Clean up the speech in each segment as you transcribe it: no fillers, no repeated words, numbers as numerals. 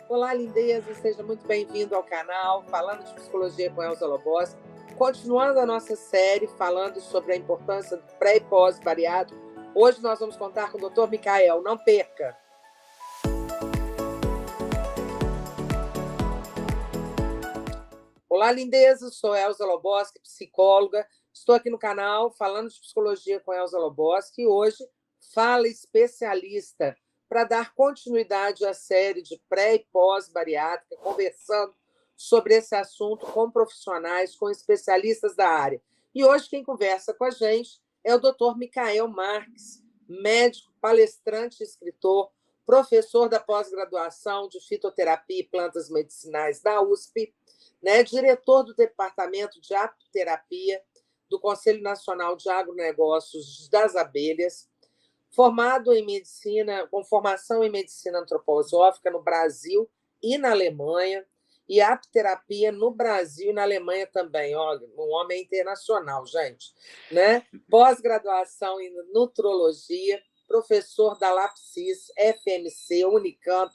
Olá, lindeza, seja muito bem-vindo ao canal Falando de Psicologia com Elza Loboski. Continuando a nossa série falando sobre a importância do pré e pós-bariátrico, hoje nós vamos contar com o Dr. Micael, não perca! Olá, lindeza, sou Elza Loboski, psicóloga. Estou aqui no canal Falando de Psicologia com Elza Loboski e hoje fala especialista para dar continuidade à série de pré e pós-bariátrica, conversando sobre esse assunto com profissionais, com especialistas da área. E hoje quem conversa com a gente é o Dr. Micael Marques, médico, palestrante e escritor, professor da pós-graduação de fitoterapia e plantas medicinais da USP, né, diretor do Departamento de Apiterapia do Conselho Nacional de Agronegócios das Abelhas, formado em medicina, com formação em medicina antroposófica no Brasil e na Alemanha, e apiterapia no Brasil e na Alemanha também. Olha, um homem internacional, gente. Né? Pós-graduação em nutrologia, professor da LAPSIS, FMC, Unicamp,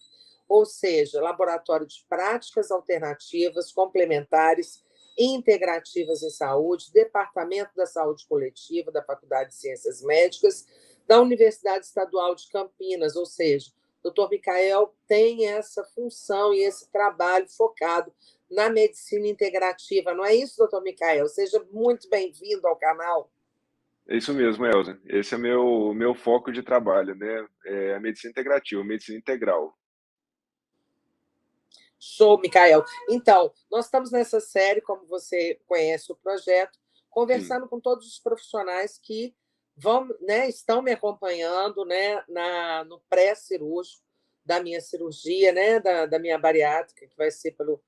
ou seja, Laboratório de Práticas Alternativas, Complementares e Integrativas em Saúde, Departamento da Saúde Coletiva da Faculdade de Ciências Médicas, da Universidade Estadual de Campinas, ou seja, o Dr. Micael tem essa função e esse trabalho focado na medicina integrativa. Não é isso, doutor Micael? Seja muito bem-vindo ao canal. É isso mesmo, Elza. Esse é meu foco de trabalho, né? É a medicina integrativa, a medicina integral. Show, Micael. Então, nós estamos nessa série, como você conhece o projeto, conversando com todos os profissionais que estão me acompanhando, né, no pré-cirúrgico da minha cirurgia, né, da minha bariátrica, que vai ser pelo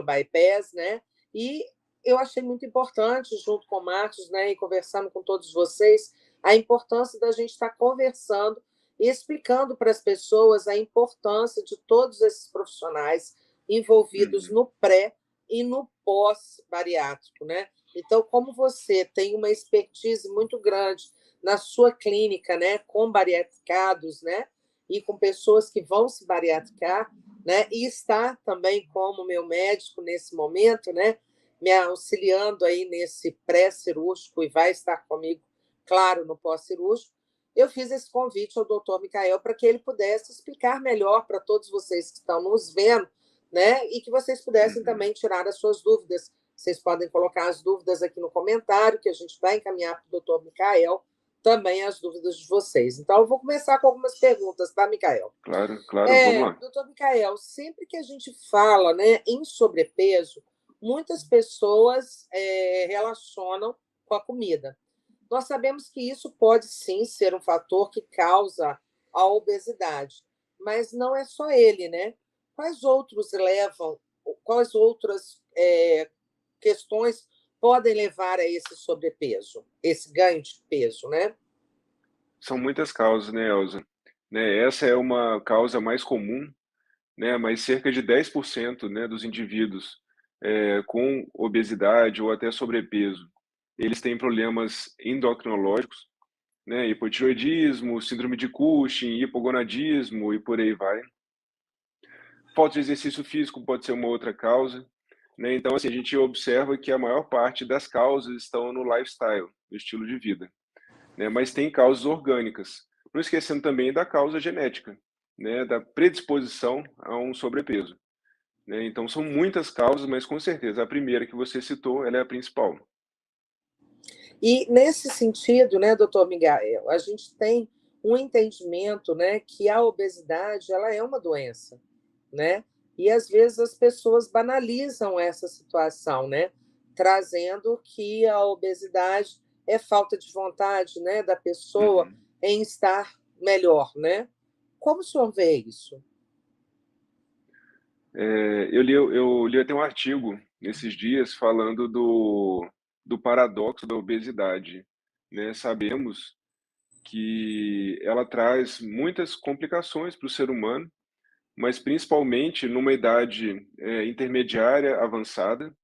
bypass, né? E eu achei muito importante, junto com o Marcos, né, e conversando com todos vocês, a importância da gente estar conversando e explicando para as pessoas a importância de todos esses profissionais envolvidos no pré e no pós-bariátrico, né? Então, como você tem uma expertise muito grande na sua clínica, né, com bariatricados, né, e com pessoas que vão se bariatricar, né, e está também como meu médico nesse momento, né, me auxiliando aí nesse pré-cirúrgico e vai estar comigo, claro, no pós-cirúrgico, eu fiz esse convite ao doutor Micael para que ele pudesse explicar melhor para todos vocês que estão nos vendo, né, e que vocês pudessem também tirar as suas dúvidas. Vocês podem colocar as dúvidas aqui no comentário, que a gente vai encaminhar para o doutor Micael também as dúvidas de vocês. Então, eu vou começar com algumas perguntas, tá, Micael? Claro, vamos lá. Doutor Micael, sempre que a gente fala, né, em sobrepeso, muitas pessoas relacionam com a comida. Nós sabemos que isso pode, sim, ser um fator que causa a obesidade, mas não é só ele, né? Quais outras questões podem levar a esse sobrepeso, esse ganho de peso, né? São muitas causas, né, Elza? Né, essa é uma causa mais comum, né, mas cerca de 10%, né, dos indivíduos com obesidade ou até sobrepeso, eles têm problemas endocrinológicos, né, hipotireoidismo, síndrome de Cushing, hipogonadismo e por aí vai. Falta de exercício físico pode ser uma outra causa, né? Então, assim, a gente observa que a maior parte das causas estão no lifestyle, no estilo de vida, né? Mas tem causas orgânicas. Não esquecendo também da causa genética, né? Da predisposição a um sobrepeso, né? Então, são muitas causas, mas com certeza a primeira que você citou, ela é a principal. E nesse sentido, né, doutor Micael, a gente tem um entendimento, né, que a obesidade ela é uma doença, né? E às vezes as pessoas banalizam essa situação, né? Trazendo que a obesidade é falta de vontade, né, da pessoa em estar melhor, né? Como o senhor vê isso? Eu li até um artigo nesses dias falando do paradoxo da obesidade, né? Sabemos que ela traz muitas complicações para o ser humano, mas principalmente numa idade intermediária avançada,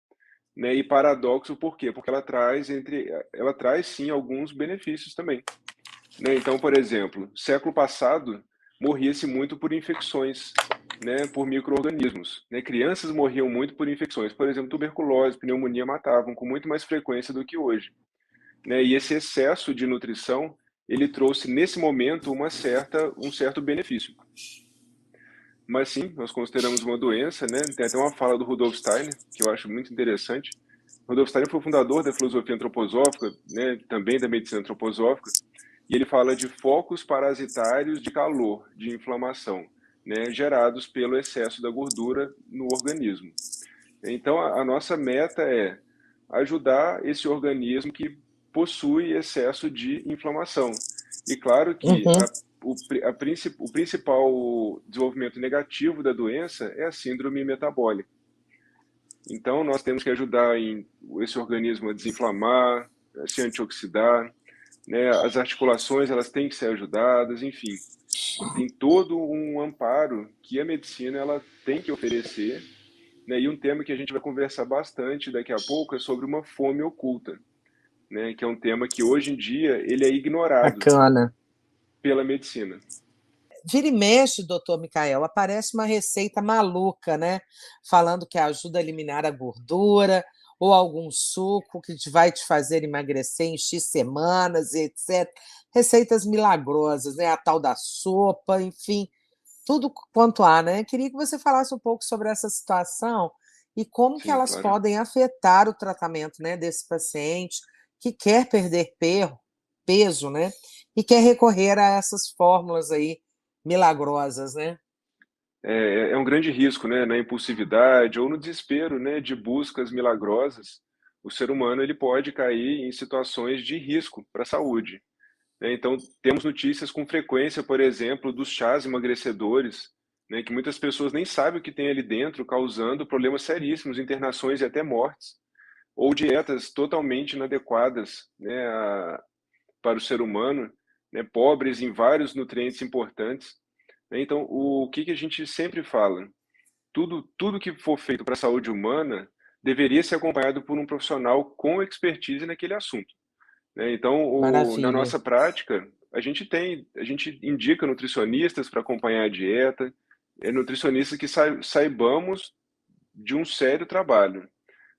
né? E paradoxo por quê? Porque ela traz sim alguns benefícios também, né? Então, por exemplo, século passado morria-se muito por infecções, né, por micro-organismos. Né? Crianças morriam muito por infecções, por exemplo, tuberculose, pneumonia matavam com muito mais frequência do que hoje. Né? E esse excesso de nutrição, ele trouxe nesse momento um certo benefício. Mas sim, nós consideramos uma doença, né? Tem até uma fala do Rudolf Steiner, que eu acho muito interessante. Rudolf Steiner foi o fundador da filosofia antroposófica, né? Também da medicina antroposófica, e ele fala de focos parasitários de calor, de inflamação, né? Gerados pelo excesso da gordura no organismo. Então, a nossa meta é ajudar esse organismo que possui excesso de inflamação. E claro que Uhum. o principal desenvolvimento negativo da doença é a síndrome metabólica. Então, nós temos que ajudar esse organismo a desinflamar, a se antioxidar, né? As articulações elas têm que ser ajudadas, enfim. Tem todo um amparo que a medicina ela tem que oferecer, né? E um tema que a gente vai conversar bastante daqui a pouco é sobre uma fome oculta, né? Que é um tema que hoje em dia ele é ignorado Bacana. pela medicina. Vira e mexe, doutor Micael, aparece uma receita maluca, né? Falando que ajuda a eliminar a gordura, ou algum suco que vai te fazer emagrecer em X semanas, e etc. Receitas milagrosas, né? A tal da sopa, enfim, tudo quanto há, né? Queria que você falasse um pouco sobre essa situação e como que Sim, elas claro. podem afetar o tratamento, né, desse paciente que quer perder peso, né? E quer recorrer a essas fórmulas aí milagrosas, né? É um grande risco, né? Na impulsividade ou no desespero, né? De buscas milagrosas, o ser humano ele pode cair em situações de risco para a saúde. Né? Então, temos notícias com frequência, por exemplo, dos chás emagrecedores, né? Que muitas pessoas nem sabem o que tem ali dentro, causando problemas seríssimos, internações e até mortes, ou dietas totalmente inadequadas, né? Para o ser humano, né? Pobres em vários nutrientes importantes. Né? Então, o que a gente sempre fala? Tudo que for feito para a saúde humana deveria ser acompanhado por um profissional com expertise naquele assunto. Né? Então, na Maravilha. nossa prática, a gente indica nutricionistas para acompanhar a dieta, nutricionistas que saibamos de um sério trabalho.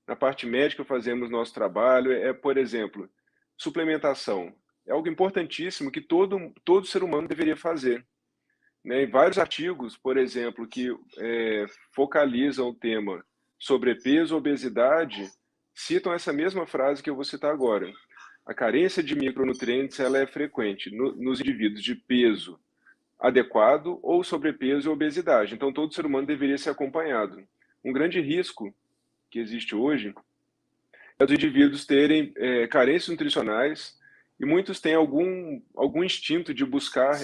Na parte médica, fazemos nosso trabalho, por exemplo, suplementação. É algo importantíssimo que todo ser humano deveria fazer. Né? E vários artigos, por exemplo, que focalizam o tema sobrepeso, obesidade, citam essa mesma frase que eu vou citar agora. A carência de micronutrientes ela é frequente nos indivíduos de peso adequado ou sobrepeso e obesidade. Então, todo ser humano deveria ser acompanhado. Um grande risco que existe hoje é os indivíduos terem carências nutricionais e muitos têm algum instinto de buscar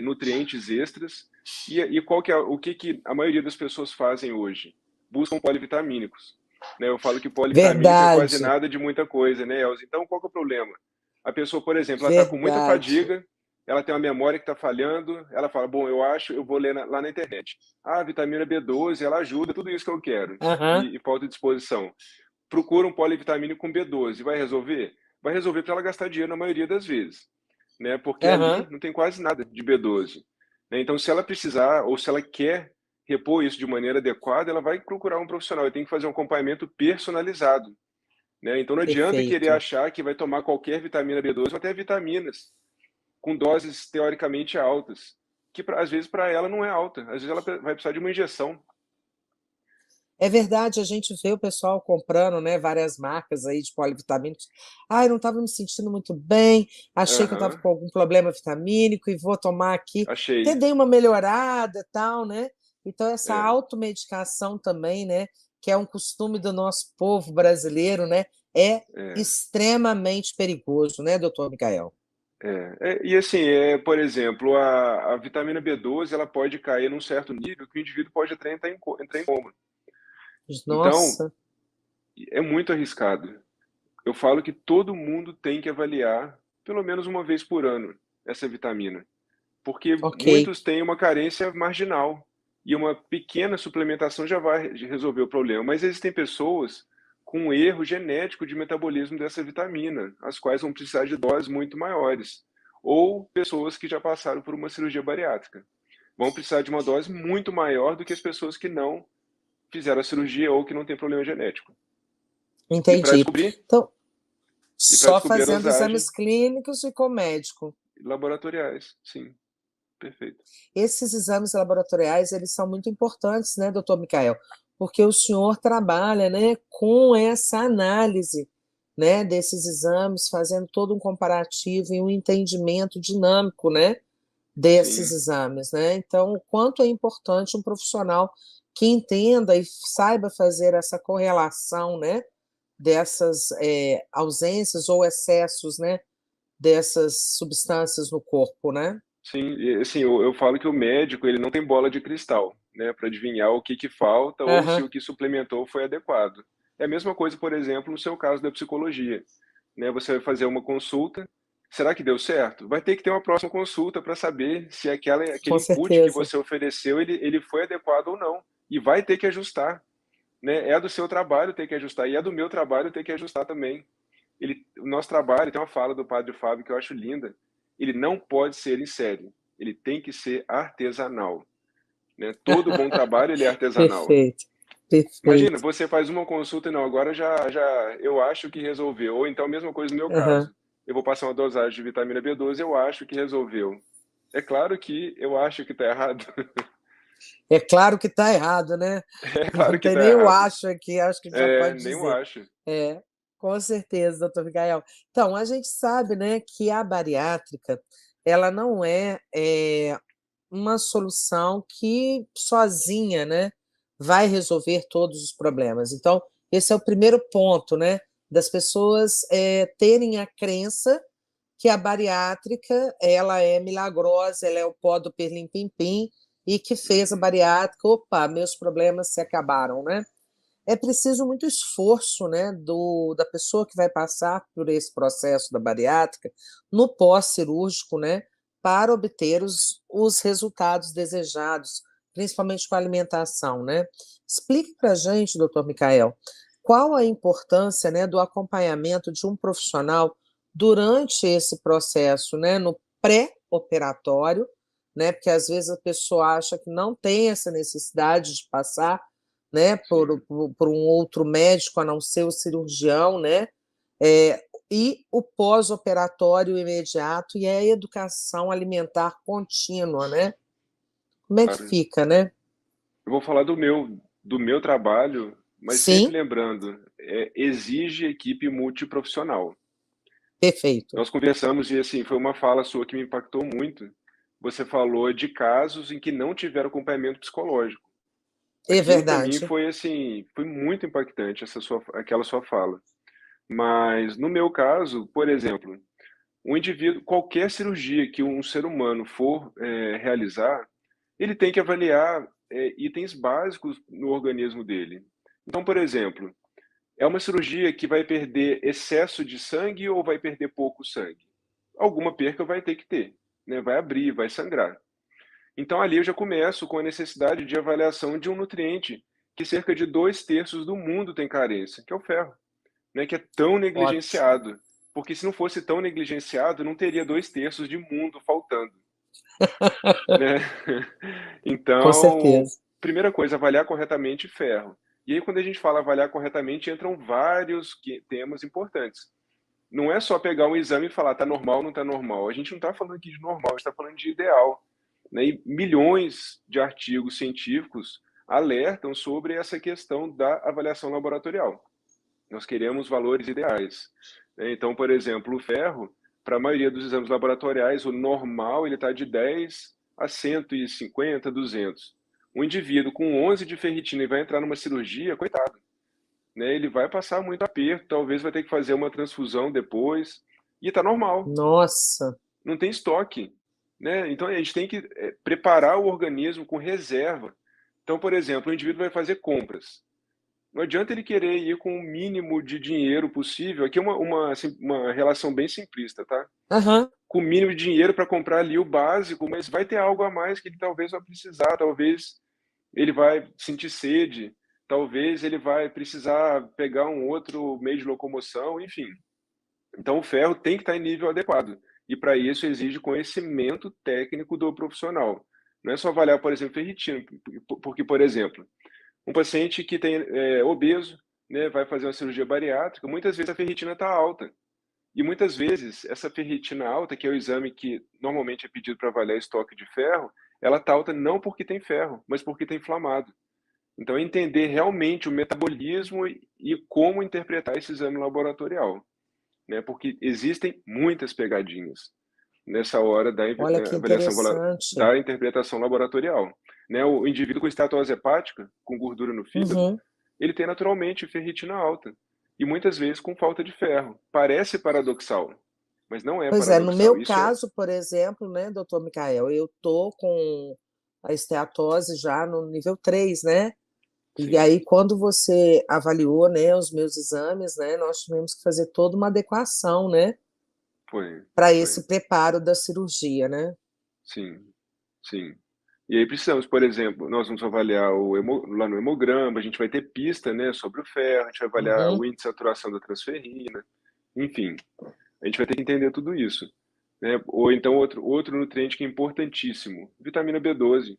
nutrientes extras. E qual que é, o que a maioria das pessoas fazem hoje? Buscam polivitamínicos. Né? Eu falo que polivitamínico é quase Verdade, nada de muita coisa, né, Elza? Então, qual que é o problema? A pessoa, por exemplo, ela está com muita verdade. fadiga, ela tem uma memória que está falhando, ela fala, bom, eu vou ler lá na internet. Ah, vitamina B12, ela ajuda, tudo isso que eu quero. Aham, E falta de disposição. Procura um polivitamínico com B12. Vai resolver? Vai resolver para ela gastar dinheiro na maioria das vezes, né? Porque ali aham, não tem quase nada de B12. Né? Então, se ela precisar ou se ela quer repor isso de maneira adequada, ela vai procurar um profissional e tem que fazer um acompanhamento personalizado. Né? Então, não adianta querer perfeito. achar que vai tomar qualquer vitamina B12 ou até vitaminas com doses teoricamente altas, que às vezes para ela não é alta, às vezes ela vai precisar de uma injeção. É verdade, a gente vê o pessoal comprando, né, várias marcas aí de polivitamínicos. "Ai, não estava me sentindo muito bem, achei que eu estava Aham, com algum problema vitamínico e vou tomar aqui, até achei. dei uma melhorada, tal", né. Então essa É, automedicação também, né, que é um costume do nosso povo brasileiro, né, é é. extremamente perigoso, né, doutor Micael? E assim, por exemplo, a vitamina B12 ela pode cair num certo nível que o indivíduo pode até entrar em coma. Então, Nossa, é muito arriscado. Eu falo que todo mundo tem que avaliar pelo menos uma vez por ano essa vitamina, porque ok. muitos têm uma carência marginal e uma pequena suplementação já vai resolver o problema. Mas existem pessoas com um erro genético de metabolismo dessa vitamina, as quais vão precisar de doses muito maiores, ou pessoas que já passaram por uma cirurgia bariátrica. vão precisar de uma dose muito maior do que as pessoas que não fizeram a cirurgia ou que não têm problema genético. E para Entendi. descobrir, Então, e para só descobrir a fazendo dosagem, exames clínicos e com médico. laboratoriais, sim, perfeito. Esses exames laboratoriais, eles são muito importantes, né, doutor Micael? Porque o senhor trabalha, né, com essa análise, né, desses exames, fazendo todo um comparativo e um entendimento dinâmico, né, desses Sim, exames, né? Então, o quanto é importante um profissional que entenda e saiba fazer essa correlação, né, dessas ausências ou excessos, né, dessas substâncias no corpo, né? sim, e assim, eu falo que o médico, ele não tem bola de cristal, né, para adivinhar o que falta ou se Aham, o que suplementou foi adequado. É a mesma coisa, por exemplo, no seu caso da psicologia, né, você vai fazer uma consulta, será que deu certo? Vai ter que ter uma próxima consulta para saber se aquele com input que certeza. você ofereceu, ele foi adequado ou não, e vai ter que ajustar, né, é do seu trabalho ter que ajustar, e é do meu trabalho ter que ajustar também. O nosso trabalho, tem uma fala do padre Fábio que eu acho linda, ele não pode ser em série, ele tem que ser artesanal, né? Todo bom trabalho ele é artesanal. Perfeito, Imagina, perfeito. você faz uma consulta e não, agora eu acho que resolveu. Ou então, a mesma coisa no meu Aham. caso. Eu vou passar uma dosagem de vitamina B12, eu acho que resolveu. É claro que eu acho que está errado. É claro que está errado, né? É Não claro que tem está nem o errado. acho aqui, acho que já É, pode nem eu dizer. acho. É, com certeza, doutor Micael. Então, a gente sabe, né, que a bariátrica, ela não é uma solução que sozinha, né, vai resolver todos os problemas. Então, esse é o primeiro ponto, né, das pessoas terem a crença que a bariátrica ela é milagrosa, ela é o pó do pirlim-pim-pim, e que fez a Uhum, bariátrica, opa, meus problemas se acabaram, né? É preciso muito esforço, né, da pessoa que vai passar por esse processo da bariátrica no pós-cirúrgico, né, para obter os resultados desejados, principalmente com a alimentação, né? Explique para a gente, doutor Micael, qual a importância, né, do acompanhamento de um profissional durante esse processo, né, no pré-operatório, né, porque às vezes a pessoa acha que não tem essa necessidade de passar, né, sim, por um outro médico, a não ser o cirurgião, né, e o pós-operatório imediato e a educação alimentar contínua, né? Como é que claro. fica, né? Eu vou falar do meu trabalho, mas sempre Sim, lembrando, exige equipe multiprofissional. perfeito. Nós conversamos e, assim, foi uma fala sua que me impactou muito. Você falou de casos em que não tiveram acompanhamento psicológico. É Aquilo para mim verdade. foi, assim, foi muito impactante aquela sua fala. Mas no meu caso, por exemplo, um indivíduo, qualquer cirurgia que um ser humano for realizar, ele tem que avaliar itens básicos no organismo dele. Então, por exemplo, é uma cirurgia que vai perder excesso de sangue ou vai perder pouco sangue? Alguma perca vai ter que ter, né? Vai abrir, vai sangrar. Então ali eu já começo com a necessidade de avaliação de um nutriente que cerca de 2/3 do mundo tem carência, que é o ferro, né? Que é tão Ótimo. negligenciado. Porque se não fosse tão negligenciado, não teria 2/3 de mundo faltando, né? Com Então, certeza. primeira coisa, avaliar corretamente ferro. E aí, quando a gente fala avaliar corretamente, entram vários temas importantes. Não é só pegar um exame e falar tá normal ou não tá normal. A gente não está falando aqui de normal, a gente está falando de ideal, né? E milhões de artigos científicos alertam sobre essa questão da avaliação laboratorial. Nós queremos valores ideais, né? Então, por exemplo, o ferro, para a maioria dos exames laboratoriais, o normal ele está de 10 a 150, 200. Um indivíduo com 11 de ferritina e vai entrar numa cirurgia, coitado, né? Ele vai passar muito aperto, talvez vai ter que fazer uma transfusão depois, e está normal, Nossa, não tem estoque, né? Então a gente tem que preparar o organismo com reserva. Então, por exemplo, o indivíduo vai fazer compras. Não adianta ele querer ir com o mínimo de dinheiro possível. Aqui é uma relação bem simplista, tá? aham, Com o mínimo de dinheiro para comprar ali o básico, mas vai ter algo a mais que ele talvez vai precisar, talvez ele vai sentir sede, talvez ele vai precisar pegar um outro meio de locomoção, enfim. Então o ferro tem que estar em nível adequado. E para isso exige conhecimento técnico do profissional. Não é só avaliar, por exemplo, ferritina, porque, por exemplo, um paciente que tem obeso, né, vai fazer uma cirurgia bariátrica, muitas vezes a ferritina está alta. E muitas vezes essa ferritina alta, que é o exame que normalmente é pedido para avaliar estoque de ferro, ela está alta não porque tem ferro, mas porque está inflamado. Então, é entender realmente o metabolismo e como interpretar esse exame laboratorial, né? Porque existem muitas pegadinhas nessa hora da Olha que avaliação interessante. da interpretação laboratorial, né? O indivíduo com esteatose hepática, com gordura no fígado, Uhum. ele tem naturalmente ferritina alta e muitas vezes com falta de ferro. Parece paradoxal, mas não é Pois é, no meu paradoxal. Isso é, caso, por exemplo, né, doutor Micael, eu tô com a esteatose já no nível 3, né? E sim, aí, quando você avaliou, né, os meus exames, né, nós tivemos que fazer toda uma adequação, né, foi, para foi, esse preparo da cirurgia, né? sim, sim. E aí precisamos, por exemplo, nós vamos avaliar lá no hemograma, a gente vai ter pista, né, sobre o ferro, a gente vai avaliar Uhum. o índice de saturação da transferrina, enfim, a gente vai ter que entender tudo isso, né? Ou então outro nutriente que é importantíssimo, vitamina B12,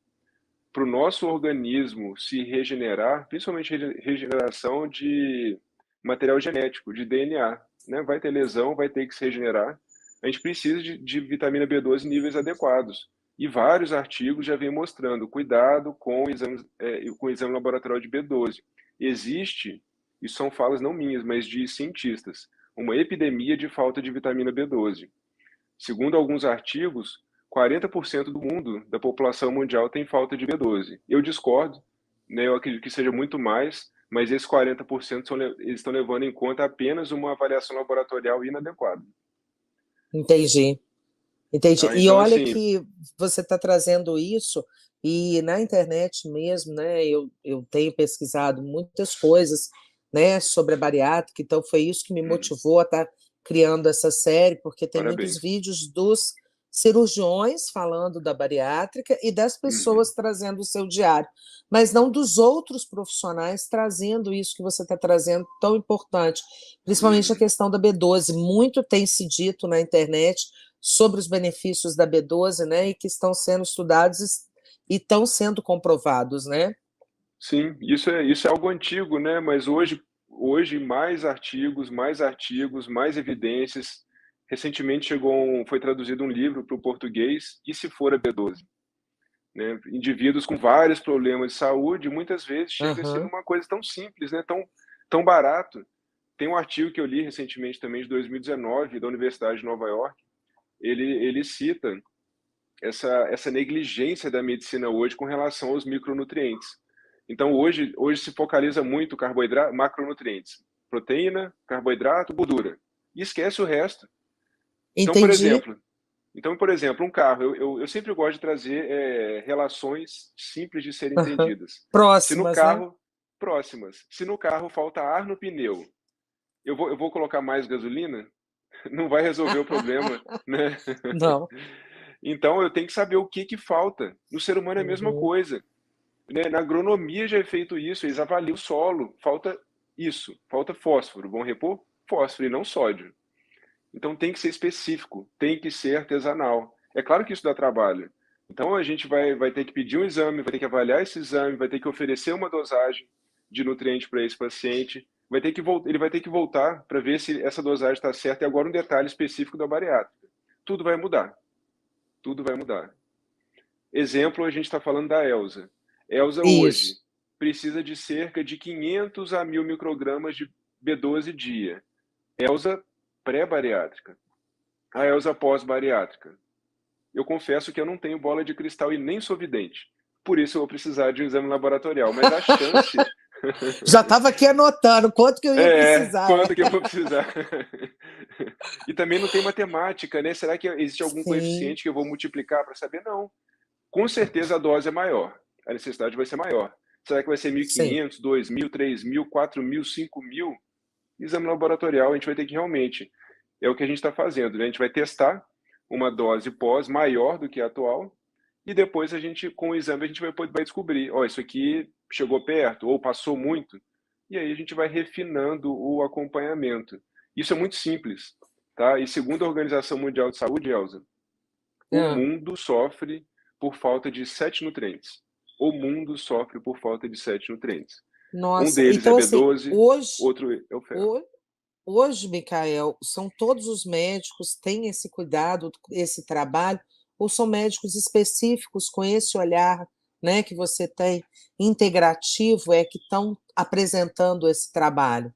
para o nosso organismo se regenerar, principalmente regeneração de material genético, de DNA, né? Vai ter lesão, vai ter que se regenerar. A gente precisa de vitamina B12 em níveis adequados. E vários artigos já vêm mostrando cuidado com o exame laboratorial de B12. Existe, e são falas não minhas, mas de cientistas, uma epidemia de falta de vitamina B12. Segundo alguns artigos, 40% do mundo, da população mundial, tem falta de B12. Eu discordo, né? Eu acredito que seja muito mais, mas esses 40% eles estão levando em conta apenas uma avaliação laboratorial inadequada. Entendi, entendi. Tá? E Então, olha assim, que você está trazendo isso, e na internet mesmo, né, eu tenho pesquisado muitas coisas, né, sobre a bariátrica, então foi isso que me motivou a estar criando essa série, porque tem muitos parabéns. vídeos dos cirurgiões falando da bariátrica e das Uhum. pessoas trazendo o seu diário, mas não dos outros profissionais trazendo isso que você está trazendo tão importante, principalmente a Uhum. questão da B12. Muito tem se dito na internet sobre os benefícios da B12, né, e que estão sendo estudados e estão sendo comprovados, né? Sim, isso é algo antigo, né? Mas hoje mais artigos, mais evidências. Recentemente foi traduzido um livro para o português, E se for a B12? Né? Indivíduos com vários problemas de saúde, muitas vezes chega a ser Aham. uma coisa tão simples, né? Tão barato. Tem um artigo que eu li recentemente também, de 2019, da Universidade de Nova York. Ele cita essa negligência da medicina hoje com relação aos micronutrientes. Então, hoje se focaliza muito carboidrato, macronutrientes, proteína, carboidrato, gordura, e esquece o resto. Então, por Entendi. exemplo, um carro, eu sempre gosto de trazer relações simples de serem Aham. entendidas. Se no Próximas, né? carro, próximas, se no carro falta ar no pneu, eu vou colocar mais gasolina? Não vai resolver o problema, né? Não. Então eu tenho que saber o que que falta. No ser humano é a mesma Uhum. coisa, né? Na agronomia já é feito isso, eles avaliam o solo, falta isso, falta fósforo, vão repor fósforo e não sódio. Então tem que ser específico, tem que ser artesanal. É claro que isso dá trabalho. Então a gente vai ter que pedir um exame, vai ter que avaliar esse exame, vai ter que oferecer uma dosagem de nutriente para esse paciente, ele vai ter que voltar para ver se essa dosagem está certa. E agora um detalhe específico da bariátrica. Tudo vai mudar, tudo vai mudar. Exemplo, a gente está falando da Elsa. Elsa hoje Isso. precisa de cerca de 500 a 1.000 microgramas de B12 dia. Elsa pré-bariátrica. A Elsa pós-bariátrica. Eu confesso que eu não tenho bola de cristal e nem sou vidente. Por isso eu vou precisar de um exame laboratorial. Mas a chance Já estava aqui anotando quanto que eu ia precisar. quanto que eu vou precisar? E também não tem matemática, né? Será que existe algum Sim, coeficiente que eu vou multiplicar para saber? Não. Com certeza a dose é maior, a necessidade vai ser maior. Será que vai ser sim. 1.500, 2.000, 3.000, 4.000, 5.000? Exame laboratorial, a gente vai ter que realmente, é o que a gente está fazendo, né? A gente vai testar uma dose pós maior do que a atual e depois com o exame, a gente vai descobrir, ó, isso aqui chegou perto ou passou muito, e aí a gente vai refinando o acompanhamento. Isso é muito simples, tá? E segundo a Organização Mundial de Saúde, Elza, o Ah, mundo sofre por falta de 7 nutrientes. O mundo sofre por falta de 7 nutrientes. Um Nossa, deles é então assim, B12, hoje, outro é o ferro. ho- hoje, Micael, são todos os médicos têm esse cuidado, esse trabalho, ou são médicos específicos com esse olhar, né, que você tem integrativo, é que estão apresentando esse trabalho?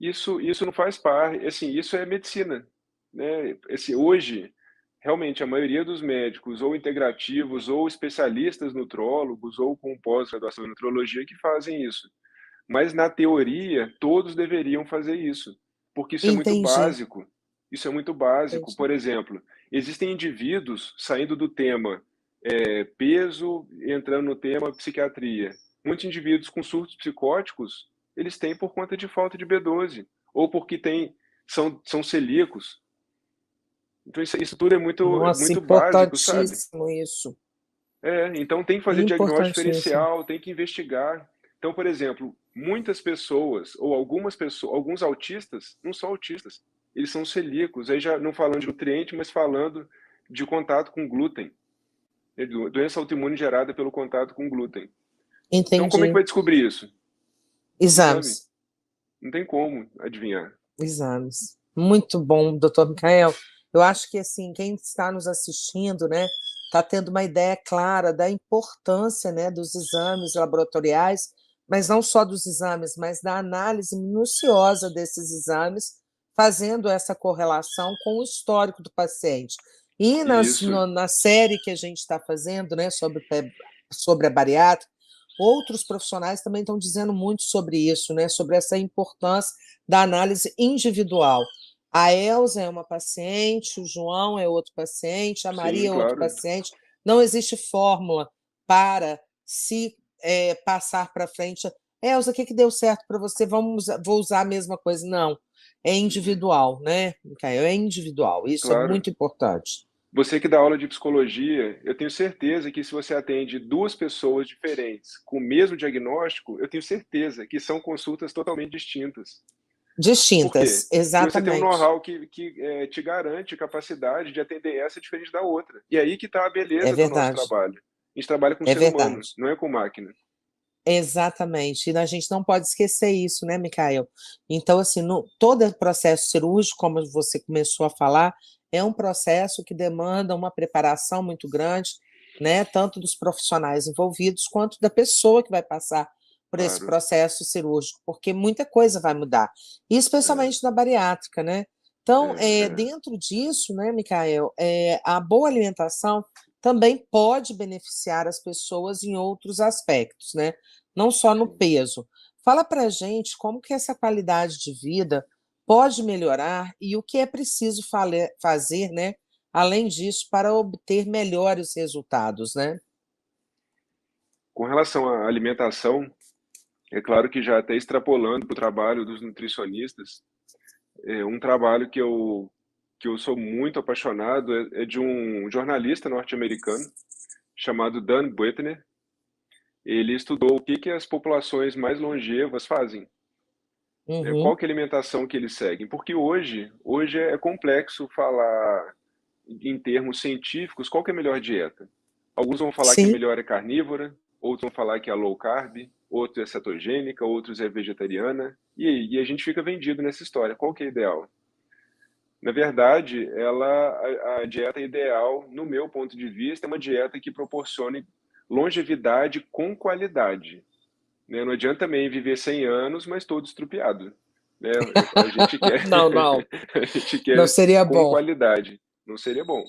Isso não faz parte, assim, isso é medicina, né? Hoje, realmente, a maioria dos médicos, ou integrativos, ou especialistas nutrólogos, ou com pós-graduação em nutrologia, que fazem isso. Mas, na teoria, todos deveriam fazer isso, porque isso é muito Entendi, básico. Isso é muito básico. entendi. Por exemplo, existem indivíduos saindo do tema peso, entrando no tema psiquiatria. Muitos indivíduos com surtos psicóticos, eles têm por conta de falta de B12, ou porque são celíacos. Então, isso tudo é Nossa, muito básico, sabe? importantíssimo isso. Então tem que fazer diagnóstico Importantíssimo. diferencial, tem que investigar. Então, por exemplo, muitas pessoas, ou algumas pessoas, alguns autistas, não são autistas, eles são celíacos, aí já não falando de nutriente, mas falando de contato com glúten, né, doença autoimune gerada pelo contato com glúten. Então, como é que Entendi. vai descobrir isso? Não sabe? Exames. Não tem como adivinhar. Exames. Muito bom, doutor Micael. Eu acho que assim, quem está nos assistindo, né, está tendo uma ideia clara da importância, né, dos exames laboratoriais, mas não só dos exames, mas da análise minuciosa desses exames, fazendo essa correlação com o histórico do paciente. E Isso, na série que a gente está fazendo, né, sobre a bariátrica, outros profissionais também estão dizendo muito sobre isso, né, sobre essa importância da análise individual. A Elza é uma paciente, o João é outro paciente, a Maria sim, é outro claro. paciente. Não existe fórmula para se passar para frente. Elza, o que, que deu certo para você? Vou usar a mesma coisa. Não, é Uhum, individual, né, Micael? É individual. Isso é claro. muito importante. Você que dá aula de psicologia, eu tenho certeza que se você atende duas pessoas diferentes com o mesmo diagnóstico, eu tenho certeza que são consultas totalmente distintas. Por quê? Distintas, Porque você tem um exatamente. know-how que te garante capacidade de atender essa diferente da outra. E aí que está a É beleza do nosso verdade. trabalho. A gente trabalha com É ser humano, verdade. não é com máquina. Exatamente, e a gente não pode esquecer isso, né, Micael? Então, assim, todo o processo cirúrgico, como você começou a falar, é um processo que demanda uma preparação muito grande, né, tanto dos profissionais envolvidos quanto da pessoa que vai passar por esse Claro. processo cirúrgico, porque muita coisa vai mudar, e É, especialmente na bariátrica, né? Então, é, dentro disso, né, Micael, a boa alimentação também pode beneficiar as pessoas em outros aspectos, né? Não só no sim. peso. Fala para a gente como que essa qualidade de vida pode melhorar e o que é preciso fazer, né, além disso, para obter melhores resultados, né? Com relação à alimentação, é claro que já até extrapolando para o trabalho dos nutricionistas, um trabalho que eu sou muito apaixonado é de um jornalista norte-americano chamado Dan Buettner. Ele estudou o que as populações mais longevas fazem, né? Uhum. Qual que é a alimentação que eles seguem. Porque hoje é complexo falar em termos científicos qual que é a melhor dieta. Alguns vão falar que a Sim, melhor é carnívora, outros vão falar que é low carb, outros é cetogênica, outros é vegetariana, e a gente fica vendido nessa história. Qual que é ideal? Na verdade, a dieta ideal, no meu ponto de vista, é uma dieta que proporcione longevidade com qualidade, né? Não adianta também viver 100 anos, mas todo estrupiado, né? A gente quer, não, não, a gente não quer seria com bom. qualidade. Não seria bom.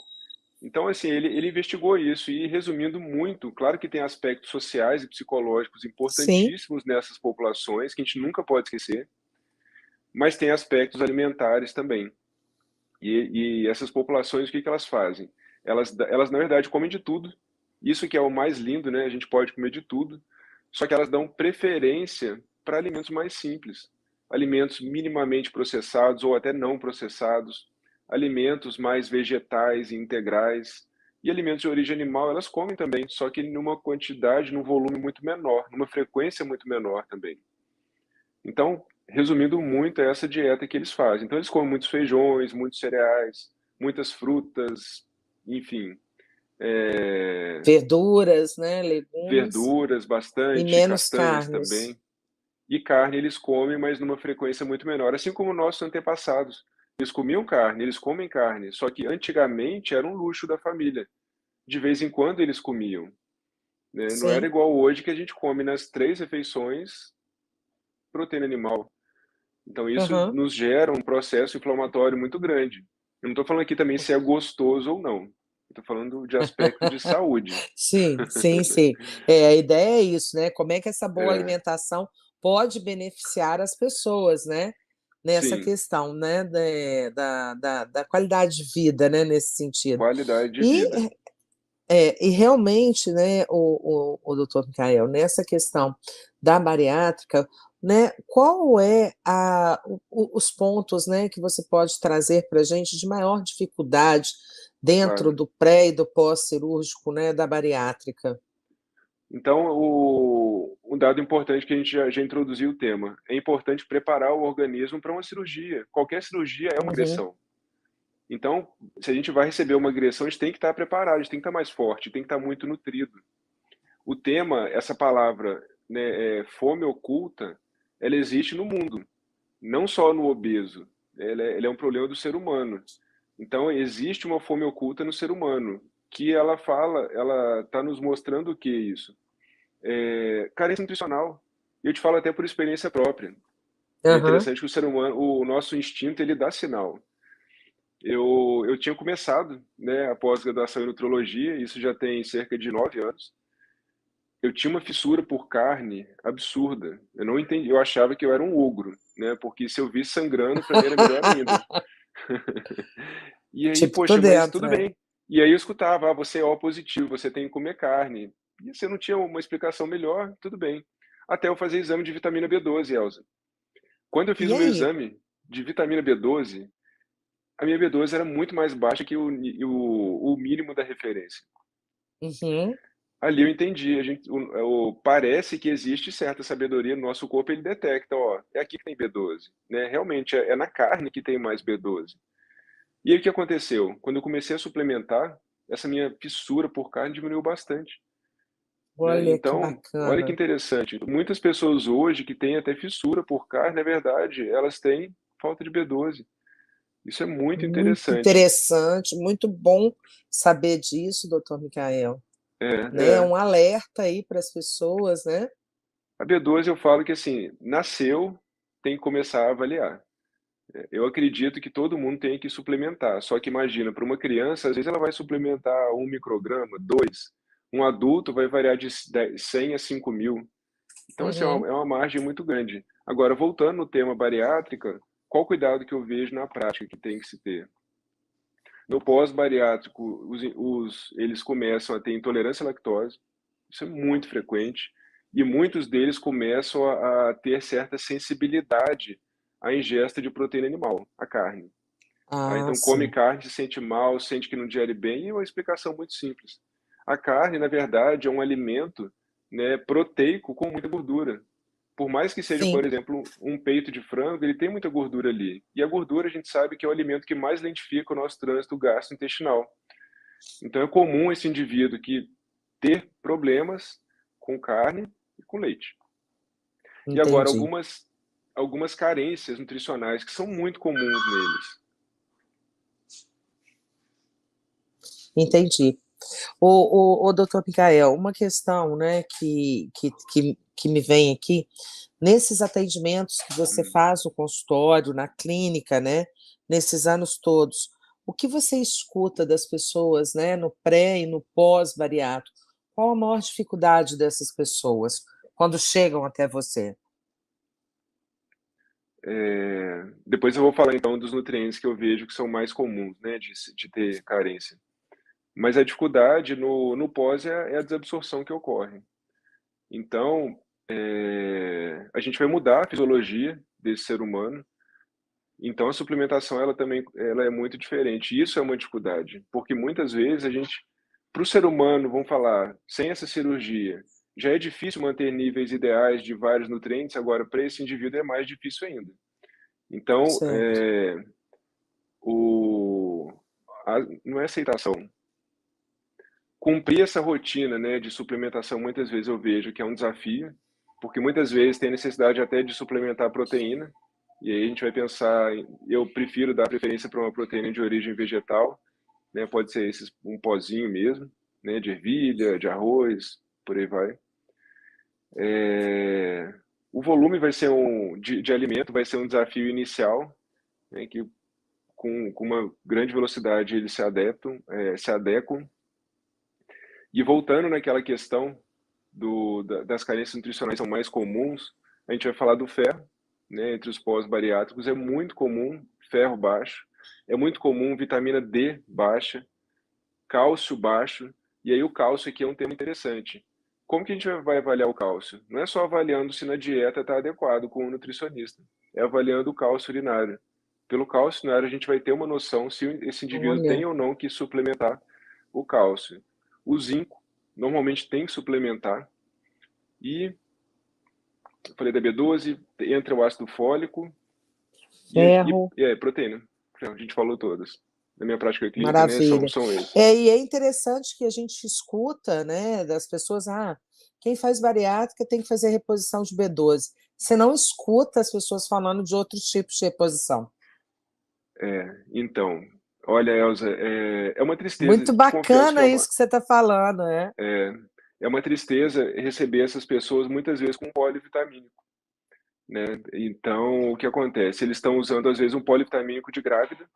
Então, assim, ele investigou isso e, resumindo muito, claro que tem aspectos sociais e psicológicos Sim, importantíssimos nessas populações, que a gente nunca pode esquecer, mas tem aspectos alimentares também. E essas populações, o que elas fazem? Elas, na verdade, comem de tudo. Isso que é o mais lindo, né? A gente pode comer de tudo, só que elas dão preferência para alimentos mais simples, alimentos minimamente processados ou até não processados, alimentos mais vegetais e integrais, e alimentos de origem animal elas comem também, só que numa quantidade, num volume muito menor, numa frequência muito menor também. Então, resumindo muito, é essa dieta que eles fazem. Então, eles comem muitos feijões, muitos cereais, muitas frutas, enfim. Verduras, né, legumes verduras e bastante, menos castanhas carnes. também. E carne eles comem, mas numa frequência muito menor, assim como nossos antepassados. Eles comiam carne, eles comem carne, só que antigamente era um luxo da família. De vez em quando eles comiam, né? Não era Sim. igual hoje que a gente come nas 3 refeições proteína animal. Então isso Aham. nos gera um processo inflamatório muito grande. Eu não estou falando aqui também se é gostoso ou não. Estou falando de aspecto de saúde. Sim, sim, sim. É, a ideia é isso, né, como é que essa boa É, alimentação pode beneficiar as pessoas, né, nessa sim, questão, né, da qualidade de vida, né, nesse sentido. qualidade de E vida. e realmente, né, o doutor Micael, nessa questão da bariátrica, né, qual é os pontos, né, que você pode trazer para a gente de maior dificuldade dentro Claro. do pré e do pós-cirúrgico, né, da bariátrica? Então, um dado importante que a gente já introduziu o tema, é importante preparar o organismo para uma cirurgia. Qualquer cirurgia é uma Uhum. agressão. Então, se a gente vai receber uma agressão, a gente tem que estar preparado, a gente tem que estar mais forte, tem que estar muito nutrido. O tema, essa palavra, né, fome oculta, ela existe no mundo, não só no obeso. Ela é um problema do ser humano. Então, existe uma fome oculta no ser humano, que ela está nos mostrando o que é isso? Carência nutricional. E eu te falo até por experiência própria. É Aham. interessante que o ser humano, o nosso instinto, ele dá sinal. Eu tinha começado, né, a pós-graduação em nutrologia, isso já tem cerca de 9 anos. Eu tinha uma fissura por carne absurda. Eu não entendi, eu achava que eu era um ogro, né, porque se eu visse sangrando, para mim era melhor ainda. E aí, Tipo, tô poxa, mas dentro, tudo é. bem. E aí eu escutava, ah, você é O positivo, você tem que comer carne. E você não tinha uma explicação melhor, tudo bem. Até eu fazer exame de vitamina B12, Elza. Quando eu fiz E o meu aí? exame de vitamina B12, a minha B12 era muito mais baixa que o mínimo da referência. Uhum. Ali eu entendi, parece que existe certa sabedoria no nosso corpo, ele detecta, ó, é aqui que tem B12, né? Realmente é na carne que tem mais B12. E aí o que aconteceu? Quando eu comecei a suplementar, essa minha fissura por carne diminuiu bastante, né? Olha que Então, olha que bacana. interessante. Muitas pessoas hoje que têm até fissura por carne, na verdade, elas têm falta de B12. Isso é muito Muito interessante. interessante, muito bom saber disso, doutor Micael. É, Né, é. um alerta aí para as pessoas, né. A B12 eu falo que assim, nasceu, tem que começar a avaliar. Eu acredito que todo mundo tem que suplementar. Só que imagina, para uma criança, às vezes ela vai suplementar 1 micrograma, 2. Um adulto vai variar de 100 a 5.000. Então, assim, Uhum. é uma margem muito grande. Agora, voltando no tema bariátrica, qual cuidado que eu vejo na prática que tem que se ter? No pós-bariátrico, eles começam a ter intolerância à lactose, isso é muito frequente, e muitos deles começam a ter certa sensibilidade à ingesta de proteína animal, a carne. Tá? Ah, Então, come sim. carne, se sente mal, sente que não digere bem, e é uma explicação muito simples. A carne, na verdade, é um alimento, né, proteico com muita gordura. Por mais que seja, Sim, por exemplo, um peito de frango, ele tem muita gordura ali. E a gordura a gente sabe que é o alimento que mais lentifica o nosso trânsito gastrointestinal. Então é comum esse indivíduo que ter problemas com carne e com leite. E agora entendi, algumas carências nutricionais que são muito comuns neles. entendi. O doutor Micael, uma questão, né, que me vem aqui, nesses atendimentos que você Hum. faz no consultório, na clínica, né, nesses anos todos, o que você escuta das pessoas, né, no pré e no pós-bariátrico? Qual a maior dificuldade dessas pessoas quando chegam até você? Depois eu vou falar então dos nutrientes que eu vejo que são mais comuns, né, de ter carência. Mas a dificuldade no pós é a desabsorção que ocorre. Então, a gente vai mudar a fisiologia desse ser humano. Então, a suplementação ela é muito diferente. Isso é uma dificuldade, porque muitas vezes para o ser humano, vamos falar, sem essa cirurgia, já é difícil manter níveis ideais de vários nutrientes. Agora, para esse indivíduo é mais difícil ainda. Então, Certo. o, não é aceitação. cumprir essa rotina, né, de suplementação, muitas vezes eu vejo que é um desafio, porque muitas vezes tem necessidade até de suplementar proteína, e aí a gente vai pensar, eu prefiro dar preferência para uma proteína de origem vegetal, né, pode ser um pozinho mesmo, né, de ervilha, de arroz, por aí vai. O volume vai ser de alimento vai ser um desafio inicial, né, que com uma grande velocidade eles se adequam. E voltando naquela questão das carências nutricionais são mais comuns, a gente vai falar do ferro, né, entre os pós-bariátricos, é muito comum ferro baixo, é muito comum vitamina D baixa, cálcio baixo, e aí o cálcio aqui é um tema interessante. Como que a gente vai avaliar o cálcio? Não é só avaliando se na dieta está adequado com o nutricionista, é avaliando o cálcio urinário. Pelo cálcio urinário a gente vai ter uma noção se esse indivíduo Olha, tem ou não que suplementar o cálcio. O zinco normalmente tem que suplementar, e eu falei da B12, entra o ácido fólico ferro, proteína. A gente falou todas. Na minha prática clínica, né, maravilha. são esses. E é interessante que a gente escuta, né, das pessoas, quem faz bariátrica tem que fazer reposição de B12. Você não escuta as pessoas falando de outros tipos de reposição. Então, olha, Elza, é uma tristeza, Muito te confesso que bacana isso que você está falando, né? é uma tristeza receber essas pessoas muitas vezes com polivitamínico, né? Então, o que acontece? Eles estão usando, às vezes, um polivitamínico de grávida,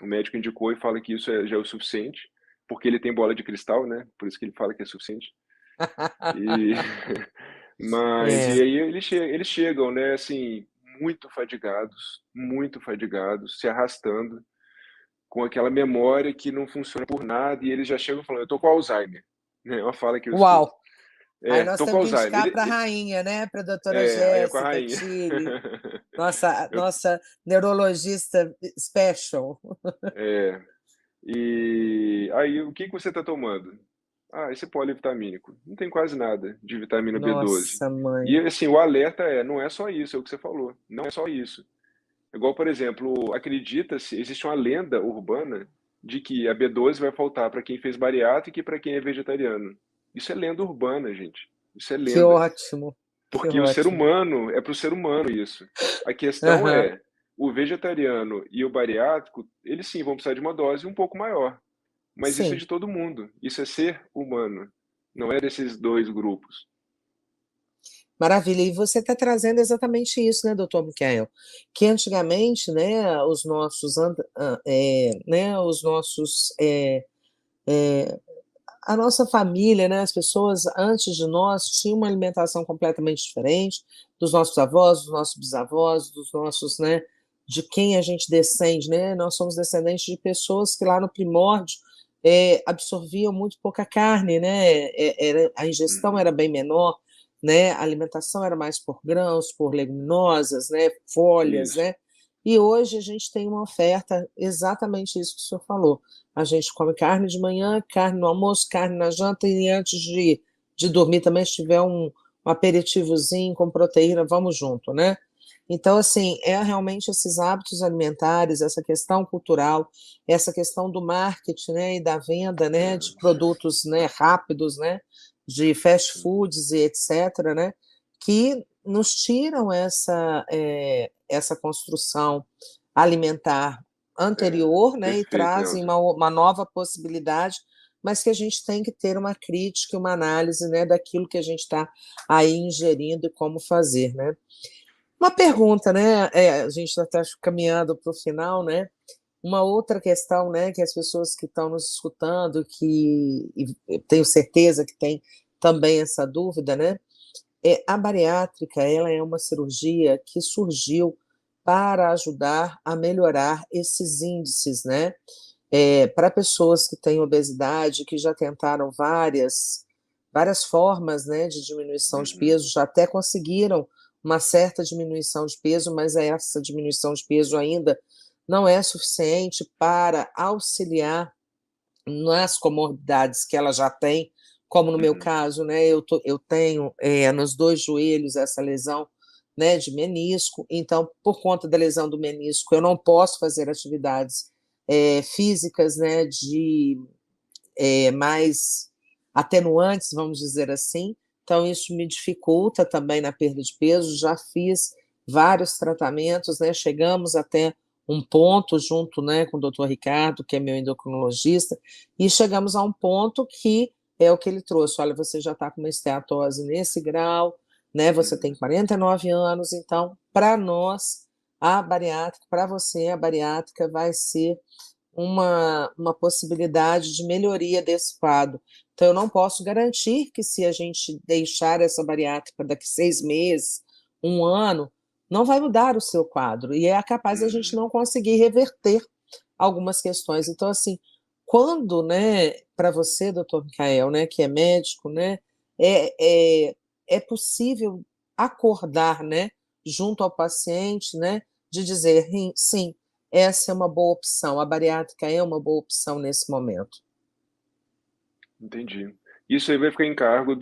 o médico indicou e fala que isso já é o suficiente, porque ele tem bola de cristal, né? Por isso que ele fala que é suficiente. E, e É. aí eles chegam, né, assim, muito fadigados, se arrastando, com aquela memória que não funciona por nada, e eles já chegam falando, eu tô com Alzheimer, né? É uma fala que eu escuto. Uau! Aí nós Tô com temos que Alzheimer. indicar para a rainha, né? Para a doutora Aí é com a Jéssica rainha. Tilly, nossa, Eu, nossa neurologista special. é, e aí, o que você está tomando? Ah, esse polivitamínico. Não tem quase nada de vitamina B12. Nossa, E mãe. assim, o alerta não é só isso, é o que você falou. Não é só isso. Igual, por exemplo, acredita-se, existe uma lenda urbana de que a B12 vai faltar para quem fez bariátrica e para quem é vegetariano. Isso é lenda urbana, gente. Isso é Que lenda. ótimo, que Porque o ser ótimo. humano, é para o ser humano isso. A questão Aham. é, o vegetariano e o bariátrico, eles sim vão precisar de uma dose um pouco maior. Mas isso é Sim, de todo mundo. Isso é ser humano. Não é desses dois grupos. maravilha. E você está trazendo exatamente isso, né, doutor Michael? Que antigamente, né, os nossos a nossa família, né, as pessoas antes de nós tinham uma alimentação completamente diferente dos nossos avós, dos nossos bisavós, dos nossos, né, de quem a gente descende, né? Nós somos descendentes de pessoas que lá no primórdio absorviam muito pouca carne, né? A ingestão era Uhum. bem menor, né? A alimentação era mais por grãos, por leguminosas, né? Folhas, Isso. né? E hoje a gente tem uma oferta exatamente isso que o senhor falou. A gente come carne de manhã, carne no almoço, carne na janta e antes de dormir também, se tiver um aperitivozinho com proteína, vamos junto, né? Então, assim, é realmente esses hábitos alimentares, essa questão cultural, essa questão do marketing, né, e da venda, né, de produtos, né, rápidos, né, de fast Sim. foods e etc., né, que nos tiram essa construção alimentar anterior, né, e Perfeito, trazem Elza. uma nova possibilidade, mas que a gente tem que ter uma crítica, uma análise, né, daquilo que a gente está aí ingerindo e como fazer, né? Uma pergunta, né? A gente já está caminhando para o final, né? Uma outra questão, né, que as pessoas que estão nos escutando, e eu tenho certeza que tem também essa dúvida, né? A bariátrica, ela é uma cirurgia que surgiu para ajudar a melhorar esses índices, né? Para pessoas que têm obesidade, que já tentaram várias formas, né, de diminuição de Uhum. peso, já até conseguiram uma certa diminuição de peso, mas essa diminuição de peso ainda não é suficiente para auxiliar nas comorbidades que ela já tem, como no meu Uhum. caso, né, eu tenho nos dois joelhos essa lesão, né, de menisco, então, por conta da lesão do menisco, eu não posso fazer atividades físicas, né, mais atenuantes, vamos dizer assim. Então, isso me dificulta também na perda de peso. Já fiz vários tratamentos, né? Chegamos até um ponto junto, né, com o doutor Ricardo, que é meu endocrinologista, e chegamos a um ponto que é o que ele trouxe. Olha, você já está com uma esteatose nesse grau, né? Você tem 49 anos, então, para nós, a bariátrica, para você, a bariátrica vai ser uma possibilidade de melhoria desse quadro. Então, eu não posso garantir que se a gente deixar essa bariátrica daqui 6 meses, um ano, não vai mudar o seu quadro, e é capaz a gente não conseguir reverter algumas questões. Então, assim, quando, né, para você, doutor Micael, né, que é médico, né, é possível acordar, né, junto ao paciente, né, de dizer, sim, essa é uma boa opção, a bariátrica é uma boa opção nesse momento. Entendi. Isso aí vai ficar em cargo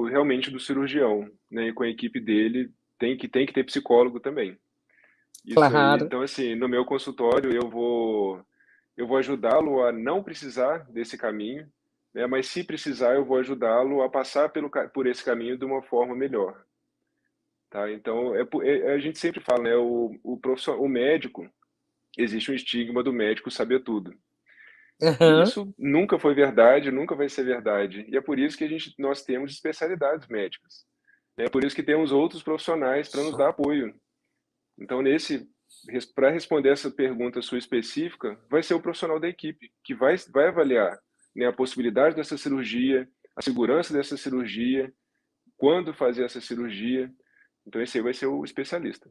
realmente do cirurgião, né? E com a equipe dele tem que ter psicólogo também. Isso aí, Claro. então assim, no meu consultório eu vou ajudá-lo a não precisar desse caminho, né? Mas se precisar, eu vou ajudá-lo a passar por esse caminho de uma forma melhor, tá? Então, a gente sempre fala, né? O médico, existe um estigma do médico saber tudo. E Aham. isso nunca foi verdade, nunca vai ser verdade. E é por isso que nós temos especialidades médicas. É por isso que temos outros profissionais para nos dar apoio. Então, para responder essa pergunta sua específica, vai ser o profissional da equipe que vai avaliar, né, a possibilidade dessa cirurgia, a segurança dessa cirurgia, quando fazer essa cirurgia. Então, esse aí vai ser o especialista.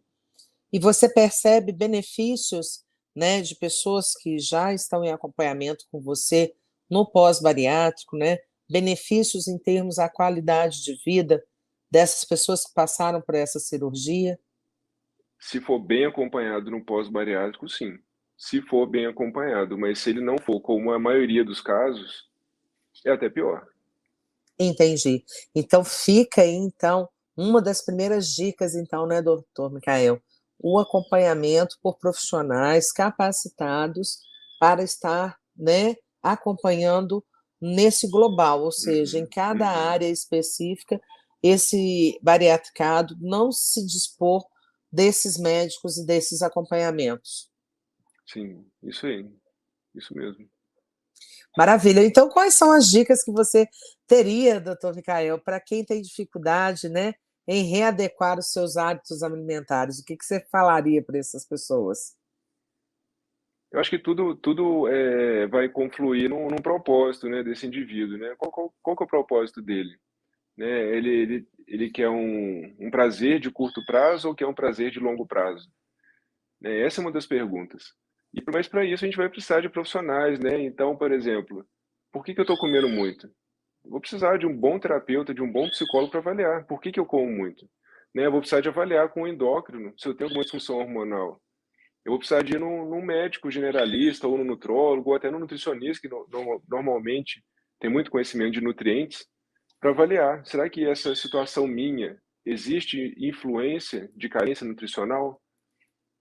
E você percebe benefícios, né, de pessoas que já estão em acompanhamento com você no pós-bariátrico, né? Benefícios em termos da qualidade de vida dessas pessoas que passaram por essa cirurgia? Se for bem acompanhado no pós-bariátrico, sim. Se for bem acompanhado, mas se ele não for, como a maioria dos casos, é até pior. Entendi. Então fica aí, então, uma das primeiras dicas, então, né, doutor Micael, o acompanhamento por profissionais capacitados para estar, né, acompanhando nesse global, ou seja, em Uhum, cada uhum. área específica, esse bariatricado não se dispor desses médicos e desses acompanhamentos. Sim, isso aí, isso mesmo. Maravilha. Então, quais são as dicas que você teria, doutor Micael, para quem tem dificuldade, né, em readequar os seus hábitos alimentares? O que que você falaria para essas pessoas? Eu acho que tudo vai confluir num propósito, né, desse indivíduo, né? Qual que é o propósito dele? Né? Ele quer um prazer de curto prazo ou quer um prazer de longo prazo? Né? Essa é uma das perguntas. Mas para isso a gente vai precisar de profissionais, né? Então, por exemplo, por que eu estou comendo muito? Eu vou precisar de um bom terapeuta, de um bom psicólogo para avaliar. Por que eu como muito? Né? Eu vou precisar de avaliar com o endócrino se eu tenho alguma disfunção hormonal. Eu vou precisar de ir num médico generalista, ou num nutrólogo, ou até num nutricionista, que normalmente tem muito conhecimento de nutrientes, para avaliar. Será que essa situação minha existe influência de carência nutricional?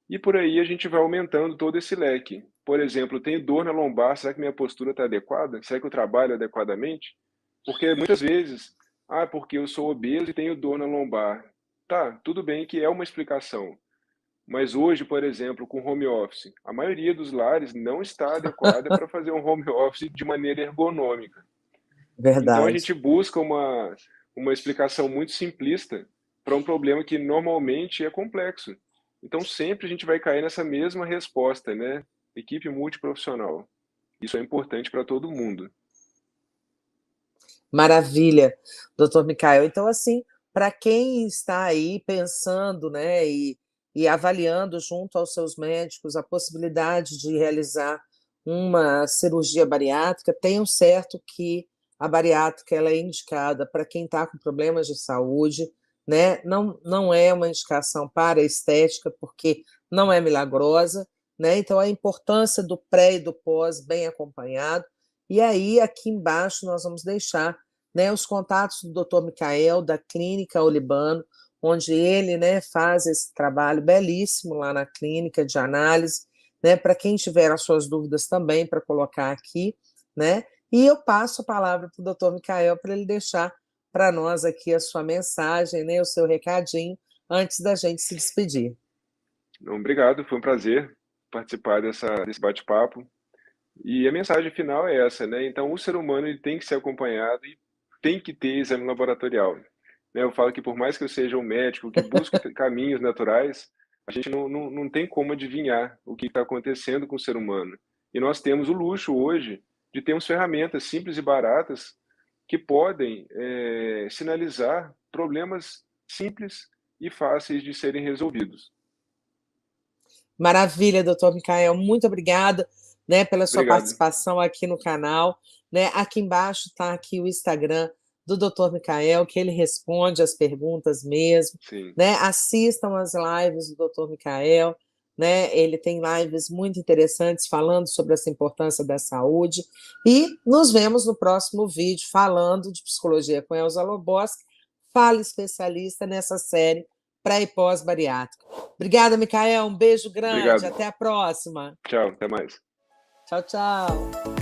E por aí a gente vai aumentando todo esse leque. Por exemplo, eu tenho dor na lombar, será que minha postura está adequada? Será que eu trabalho adequadamente? Porque muitas vezes, porque eu sou obeso e tenho dor na lombar. Tá, tudo bem que é uma explicação. Mas hoje, por exemplo, com home office, a maioria dos lares não está adequada para fazer um home office de maneira ergonômica. Então a gente Verdade. busca uma explicação muito simplista para um problema que normalmente é complexo. Então sempre a gente vai cair nessa mesma resposta, né? Equipe multiprofissional. Isso é importante para todo mundo. Maravilha, doutor Micael. Então, assim, para quem está aí pensando, né, e avaliando junto aos seus médicos a possibilidade de realizar uma cirurgia bariátrica, tenham certo que a bariátrica ela é indicada para quem está com problemas de saúde, né? Não é uma indicação para estética, porque não é milagrosa, né? Então, a importância do pré e do pós bem acompanhado. E aí, aqui embaixo, nós vamos deixar, né, os contatos do doutor Micael, da Clínica Olibano, onde ele, né, faz esse trabalho belíssimo lá na clínica de análise, né, para quem tiver as suas dúvidas também, para colocar aqui, né, E eu passo a palavra para o doutor Micael para ele deixar para nós aqui a sua mensagem, né, o seu recadinho, antes da gente se despedir. Obrigado, foi um prazer participar desse bate-papo. E a mensagem final é essa, né? Então, o ser humano ele tem que ser acompanhado e tem que ter exame laboratorial. Né? Eu falo que por mais que eu seja um médico que busque caminhos naturais, a gente não tem como adivinhar o que está acontecendo com o ser humano. E nós temos o luxo hoje de termos ferramentas simples e baratas que podem sinalizar problemas simples e fáceis de serem resolvidos. Maravilha, doutor Micael, muito obrigada, né, pela sua Obrigado. participação aqui no canal, né? Aqui embaixo está aqui o Instagram do doutor Micael, que ele responde as perguntas mesmo, Sim. né? Assistam as lives do doutor Micael, né? Ele tem lives muito interessantes falando sobre essa importância da saúde. E nos vemos no próximo vídeo falando de psicologia com Elza Loboski, Fala Especialista, nessa série pré e pós-bariátrica. Obrigada, Micael. Um beijo grande. Obrigado. Até a próxima. Tchau, até mais. Tchau, tchau.